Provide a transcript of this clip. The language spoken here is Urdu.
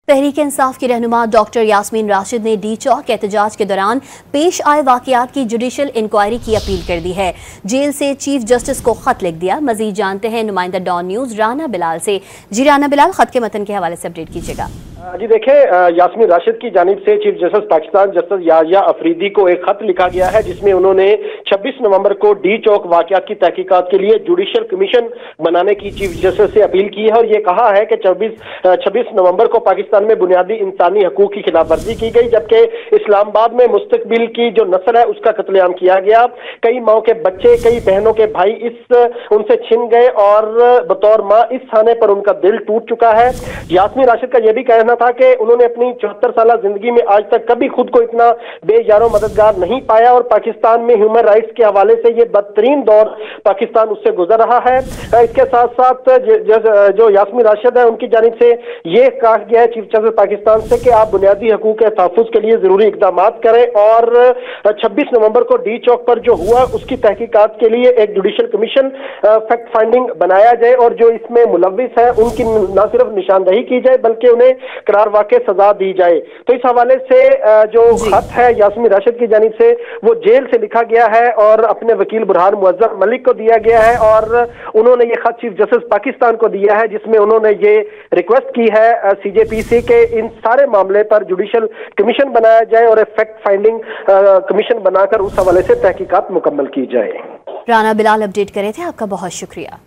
تحریک انصاف کی رہنما ڈاکٹر یاسمین راشد نے ڈی چوک احتجاج کے دوران پیش آئے واقعات کی جوڈیشل انکوائری کی اپیل کر دی ہے۔ جیل سے چیف جسٹس کو خط لکھ دیا۔ مزید جانتے ہیں نمائندہ ڈان نیوز رانا بلال سے۔ جی رانا بلال، خط کے متن کے حوالے سے اپڈیٹ کیجیے گا۔ جی دیکھیں، یاسمین راشد کی جانب سے چیف جسٹس پاکستان جسٹس یحییٰ افریدی کو ایک خط لکھا گیا ہے، جس میں انہوں نے 26 نومبر کو ڈی چوک واقعات کی تحقیقات کے لیے جوڈیشل کمیشن بنانے کی چیف جسٹس سے اپیل کی ہے، اور یہ کہا ہے کہ 26 نومبر کو پاکستان میں بنیادی انسانی حقوق کی خلاف ورزی کی گئی، جبکہ اسلام آباد میں مستقبل کی جو نسل ہے اس کا قتل عام کیا گیا۔ کئی ماؤں کے بچے، کئی بہنوں کے بھائی ان سے چھن گئے، اور بطور ماں اس تھانے پر ان کا دل ٹوٹ چکا ہے۔ یاسمین راشد کا یہ بھی کہنا تھا کہ انہوں نے اپنی 74 سالہ زندگی میں آج تک کبھی خود کو اتنا بے یار و مددگار نہیں پایا، اور پاکستان میں ہیومن رائٹس کے حوالے سے یہ بدترین دور پاکستان اس سے گزر رہا ہے۔ اس کے ساتھ ساتھ جو یاسمین راشد ہے، ان کی جانب سے یہ کہا گیا ہے چیف جسٹس پاکستان سے کہ آپ بنیادی حقوق کے تحفظ کے لیے ضروری اقدامات کریں، اور 26 نومبر کو ڈی چوک پر جو ہوا اس کی تحقیقات کے لیے ایک جوڈیشل کمیشن فیکٹ فائنڈنگ بنایا جائے، اور جو اس میں ملوث ہے ان کی نہ صرف نشاندہی کی جائے بلکہ انہیں قرار واقع سزا دی جائے۔ تو اس حوالے سے جو خط ہے یاسمین راشد کی جانب سے وہ جیل سے لکھا گیا ہے اور اپنے وکیل برہان معظم ملک کو دیا گیا ہے، اور انہوں نے یہ خط چیف جسٹس پاکستان کو دیا ہے، جس میں انہوں نے یہ ریکویسٹ کی ہے سی جے پی سی کے ان سارے معاملے پر جوڈیشل کمیشن بنایا جائے اور فیکٹ فائنڈنگ کمیشن بنا کر اس حوالے سے تحقیقات مکمل کی جائے۔ رانا بلال اپڈیٹ کرے تھے، آپ کا بہت شکریہ۔